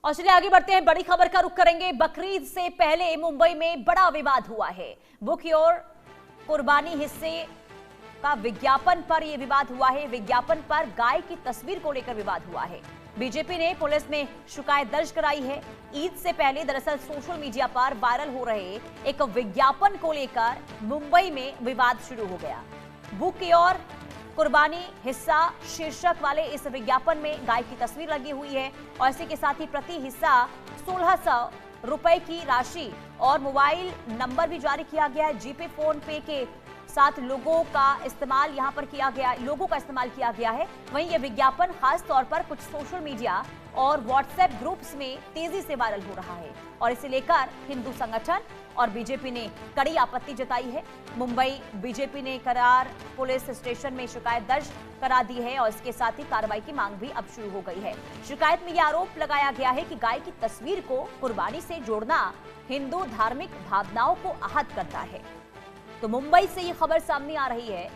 और चलिए आगे बढ़ते हैं, बड़ी खबर का रुख करेंगे। बकरीद से पहले मुंबई में बड़ा विवाद हुआ है। बुक योर कुर्बानी हिस्से का विज्ञापन पर यह विवाद हुआ है। विज्ञापन पर गाय की तस्वीर को लेकर विवाद हुआ है। बीजेपी ने पुलिस में शिकायत दर्ज कराई है। ईद से पहले दरअसल सोशल मीडिया पर वायरल हो रहे एक विज्ञापन को लेकर मुंबई में विवाद शुरू हो गया। बुक योर कुर्बानी हिस्सा शीर्षक वाले इस विज्ञापन में गाय की तस्वीर लगी हुई है और इसी के साथ ही प्रति हिस्सा 1600 रुपए की राशि और मोबाइल नंबर भी जारी किया गया है। जीपे, फोन पे के साथ लोगों का इस्तेमाल यहां पर किया गया है। वहीं यह विज्ञापन खास तौर पर कुछ सोशल मीडिया और व्हाट्सएप ग्रुप्स में तेजी से वायरल हो रहा है और इसे लेकर हिंदू संगठन और बीजेपी ने कड़ी आपत्ति जताई है। मुंबई बीजेपी ने करार पुलिस स्टेशन में शिकायत दर्ज करा दी है और इसके साथ ही कार्रवाई की मांग भी अब शुरू हो गई है। शिकायत में यह आरोप लगाया गया है कि गाय की तस्वीर को कुर्बानी से जोड़ना हिंदू धार्मिक भावनाओं को आहत करता है। तो मुंबई से ये खबर सामने आ रही है।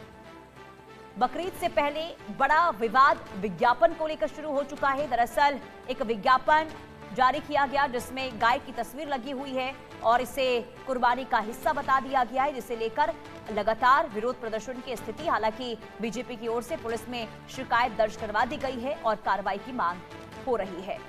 बकरीद से पहले बड़ा विवाद विज्ञापन को लेकर शुरू हो चुका है। दरअसल एक विज्ञापन जारी किया गया जिसमें गाय की तस्वीर लगी हुई है और इसे कुर्बानी का हिस्सा बता दिया गया है, जिसे लेकर लगातार विरोध प्रदर्शन की स्थिति। हालांकि बीजेपी की ओर से पुलिस में शिकायत दर्ज करवा दी गई है और कार्रवाई की मांग हो रही है।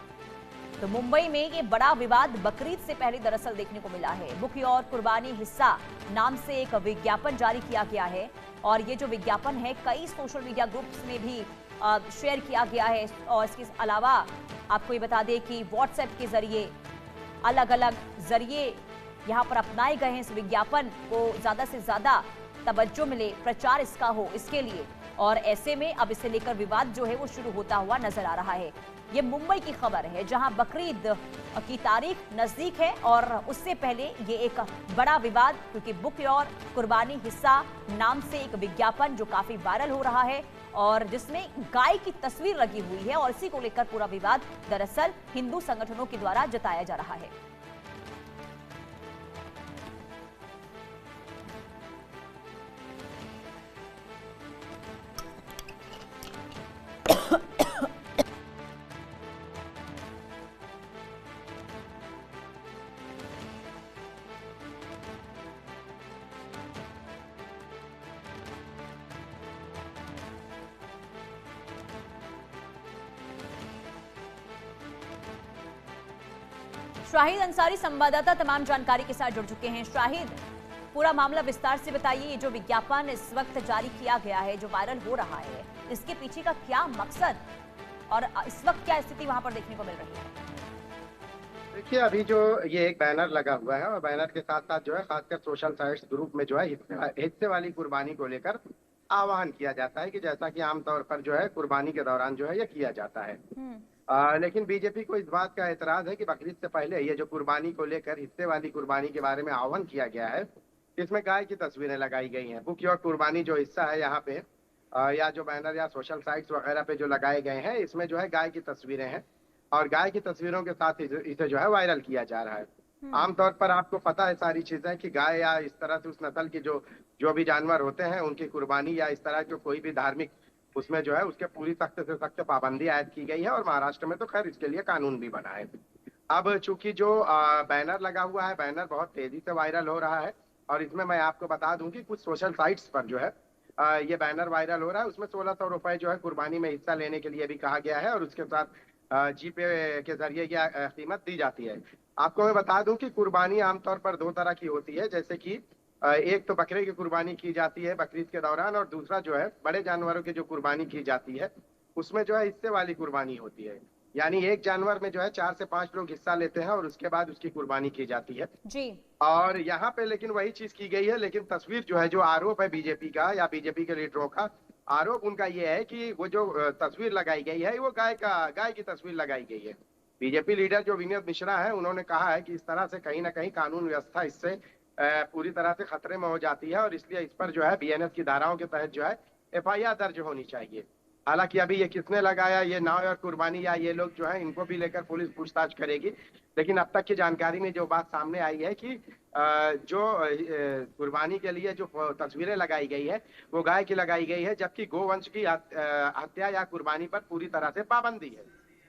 तो मुंबई में ये बड़ा विवाद बकरीद से पहले दरअसल देखने को मिला है। बुक योर कुर्बानी हिस्सा नाम से एक विज्ञापन जारी किया गया है और ये जो विज्ञापन है कई सोशल मीडिया ग्रुप्स में भी शेयर किया गया है और इसके अलावा आपको ये बता दें कि व्हाट्सएप के जरिए अलग अलग जरिए यहाँ पर अपनाए गए हैं। इस विज्ञापन को ज्यादा से ज्यादा तवज्जो मिले, प्रचार इसका हो, इसके लिए, और ऐसे में अब इसे लेकर विवाद जो है वो शुरू होता हुआ नजर आ रहा है। ये मुंबई की खबर है जहां बकरीद की तारीख नजदीक है और उससे पहले ये एक बड़ा विवाद, क्योंकि बुक योर कुर्बानी हिस्सा नाम से एक विज्ञापन जो काफी वायरल हो रहा है और जिसमें गाय की तस्वीर लगी हुई है और इसी को लेकर पूरा विवाद दरअसल हिंदू संगठनों के द्वारा जताया जा रहा है। शाहिद अंसारी संवाददाता तमाम जानकारी के साथ जुड़ चुके हैं। शाहिद, पूरा मामला विस्तार से बताइए। ये जो विज्ञापन इस वक्त जारी किया गया है, जो वायरल हो रहा है, इसके पीछे का क्या मकसद और इस वक्त क्या स्थिति वहां पर देखने को मिल रही है? देखिए, अभी जो ये एक बैनर लगा हुआ है और बैनर के साथ साथ जो है खासकर सोशल साइट्स ग्रुप में जो है हिस्से वाली कुर्बानी को लेकर आह्वान किया जाता है कि जैसा कि आमतौर पर जो है कुर्बानी के दौरान जो है ये किया जाता है। लेकिन बीजेपी को इस बात का एतराज है कि बकरीद से पहले ये जो कुर्बानी को लेकर हिस्से वाली कुर्बानी के बारे में आह्वान किया गया है, इसमें गाय की तस्वीरें लगाई गई हैं। बुक योर कुर्बानी जो हिस्सा है यहाँ पे या जो बैनर या सोशल साइट्स वगैरह पे जो लगाए गए हैं, इसमें जो है गाय की तस्वीरें हैं और गाय की तस्वीरों के साथ इसे जो है वायरल किया जा रहा है। आमतौर पर आपको पता है सारी चीजें कि गाय या इस तरह से उस नस्ल के जो भी जानवर होते हैं उनकी कुर्बानी या इस तरह के कोई भी धार्मिक उसमें जो है उसके पूरी सख्त से सख्त पाबंदी आयद की गई है और महाराष्ट्र में तो खैर इसके लिए कानून भी बना है। अब चूंकि जो बैनर लगा हुआ है, बैनर बहुत तेजी से वायरल हो रहा है और इसमें मैं आपको बता दूं कि कुछ सोशल साइट्स पर जो है ये बैनर वायरल हो रहा है। उसमें 1600 रुपए जो है कुर्बानी में हिस्सा लेने के लिए भी कहा गया है और उसके साथ जीपे के जरिए यह कीमत दी जाती है। आपको मैं बता दूं कि कुर्बानी आमतौर पर दो तरह की होती है, जैसे कि एक तो बकरे की कुर्बानी की जाती है बकरीद के दौरान और दूसरा जो है बड़े जानवरों की जो कुर्बानी की जाती है उसमें जो है हिस्से वाली कुर्बानी होती है। यानी एक जानवर में जो है 4 से 5 लोग हिस्सा लेते हैं और उसके बाद उसकी कुर्बानी की जाती है जी। और यहाँ पे लेकिन वही चीज की गई है। लेकिन तस्वीर जो है, जो आरोप है बीजेपी का या बीजेपी के लीडरों का आरोप उनका ये है कि वो जो तस्वीर लगाई गई है वो गाय की तस्वीर लगाई गई है। बीजेपी लीडर जो विनोद मिश्रा है उन्होंने कहा है कि इस तरह से कहीं ना कहीं कानून व्यवस्था इससे पूरी तरह से खतरे में हो जाती है और इसलिए इस पर जो है बीएनएस की धाराओं के तहत जो है एफआईआर दर्ज होनी चाहिए। हालांकि अभी ये किसने लगाया, ये नाव और कुर्बानी या ये लोग जो है इनको भी लेकर पुलिस पूछताछ करेगी। लेकिन अब तक की जानकारी में जो बात सामने आई है कि जो कुर्बानी के लिए जो तस्वीरें लगाई गई है वो गाय की लगाई गई है, जबकि गोवंश की हत्या या कुर्बानी पर पूरी तरह से पाबंदी है।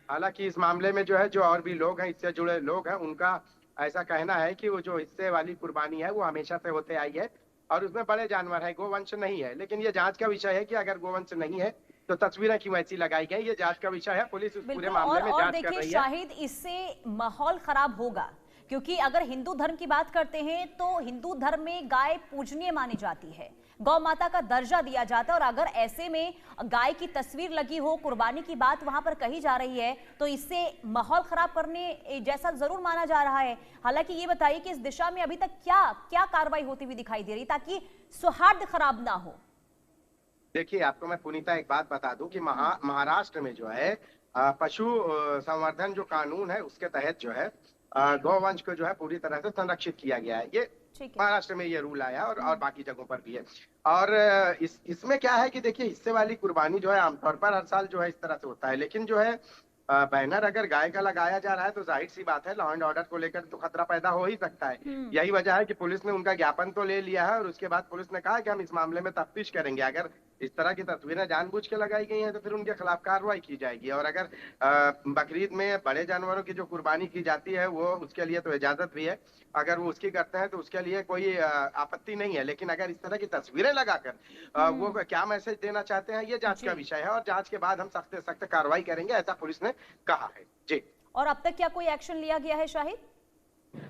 हालांकि इस मामले में जो है, जो और भी लोग हैं, इससे जुड़े लोग हैं, उनका ऐसा कहना है कि वो जो हिस्से वाली कुर्बानी है वो हमेशा से होते आई है और उसमें बड़े जानवर है, गोवंश नहीं है। लेकिन ये जांच का विषय है कि अगर गोवंश नहीं है तो तस्वीरें क्यों ऐसी लगाई गई, ये जांच का विषय है। पुलिस उस पूरे बिल्कुल। मामले में और जांच कर देखिए रही है। शाहिद, इससे माहौल खराब होगा, क्योंकि अगर हिंदू धर्म की बात करते हैं तो हिंदू धर्म में गाय पूजनीय मानी जाती है, गौ माता का दर्जा दिया जाता है, और अगर ऐसे में गाय की तस्वीर लगी हो, कुर्बानी की बात वहां पर कही जा रही है, तो इससे माहौल खराब करने जैसा जरूर माना जा रहा है। हालांकि ये बताइए कि इस दिशा में अभी तक क्या क्या कार्रवाई होती हुई दिखाई दे रही, ताकि सौहार्द खराब ना हो। देखिए, आपको मैं पुनीता एक बात बता दूं कि महाराष्ट्र में जो है पशु संवर्धन जो कानून है उसके तहत जो है गौवंश को जो है पूरी तरह से संरक्षित किया गया है। ये ठीक है। महाराष्ट्र में ये रूल आया और बाकी जगहों पर भी है। और इसमें क्या है कि देखिए, हिस्से वाली कुर्बानी जो है आमतौर पर हर साल जो है इस तरह से होता है, लेकिन जो है बैनर अगर गाय का लगाया जा रहा है तो जाहिर सी बात है लॉ एंड ऑर्डर को लेकर तो खतरा पैदा हो ही सकता है। यही वजह है कि पुलिस ने उनका ज्ञापन तो ले लिया है और उसके बाद पुलिस ने कहा कि हम इस मामले में तफ्तीश करेंगे। अगर इस तरह की तस्वीरें जानबूझ के लगाई गई हैं तो फिर उनके खिलाफ कार्रवाई की जाएगी। और अगर बकरीद में बड़े जानवरों की जो कुर्बानी की जाती है वो उसके लिए तो इजाजत भी है, अगर वो उसकी करते हैं तो उसके लिए कोई आपत्ति नहीं है। लेकिन अगर इस तरह की तस्वीरें लगाकर वो क्या मैसेज देना चाहते हैं, ये जांच का विषय है और जांच के बाद हम सख्त से सख्त कार्रवाई करेंगे, ऐसा पुलिस ने कहा है। जी। और अब तक क्या कोई एक्शन लिया गया है शाहिद?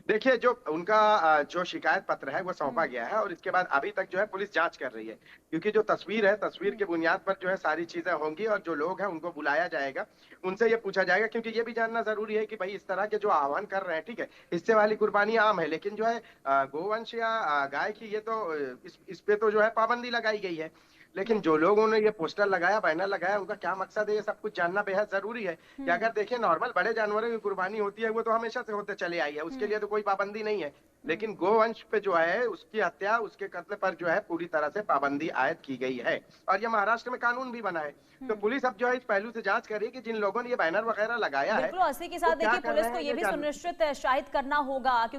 देखिए, जो उनका जो शिकायत पत्र है वो सौंपा गया है और इसके बाद अभी तक जो है पुलिस जांच कर रही है, क्योंकि जो तस्वीर है, तस्वीर के बुनियाद पर जो है सारी चीजें होंगी और जो लोग हैं उनको बुलाया जाएगा, उनसे ये पूछा जाएगा। क्योंकि ये भी जानना जरूरी है कि भाई इस तरह के जो आह्वान कर रहे हैं, ठीक है, हिस्से वाली कुर्बानी आम है, लेकिन जो है गोवंश या गाय की ये तो इस पे तो जो है पाबंदी लगाई गई है। लेकिन जो लोगों ने ये पोस्टर लगाया, बैनर लगाया, उनका क्या मकसद है, ये सब कुछ जानना बेहद जरूरी है। कि अगर देखिए, नॉर्मल बड़े जानवरों की कुर्बानी होती है वो तो हमेशा से होते चले आई है, उसके लिए तो कोई पाबंदी नहीं है। लेकिन गोवंश पे जो है उसकी हत्या, उसके कत्ल पर जो है पूरी तरह से पाबंदी आयद की गई है और ये महाराष्ट्र में कानून भी बना है। तो पुलिस अब जो है इस पहलू से जांच कर रही है कि जिन लोगों ने ये बैनर वगैरह लगाया है, बिल्कुल, इसी के साथ देखिए पुलिस को ये भी सुनिश्चित शाहिद करना होगा, क्योंकि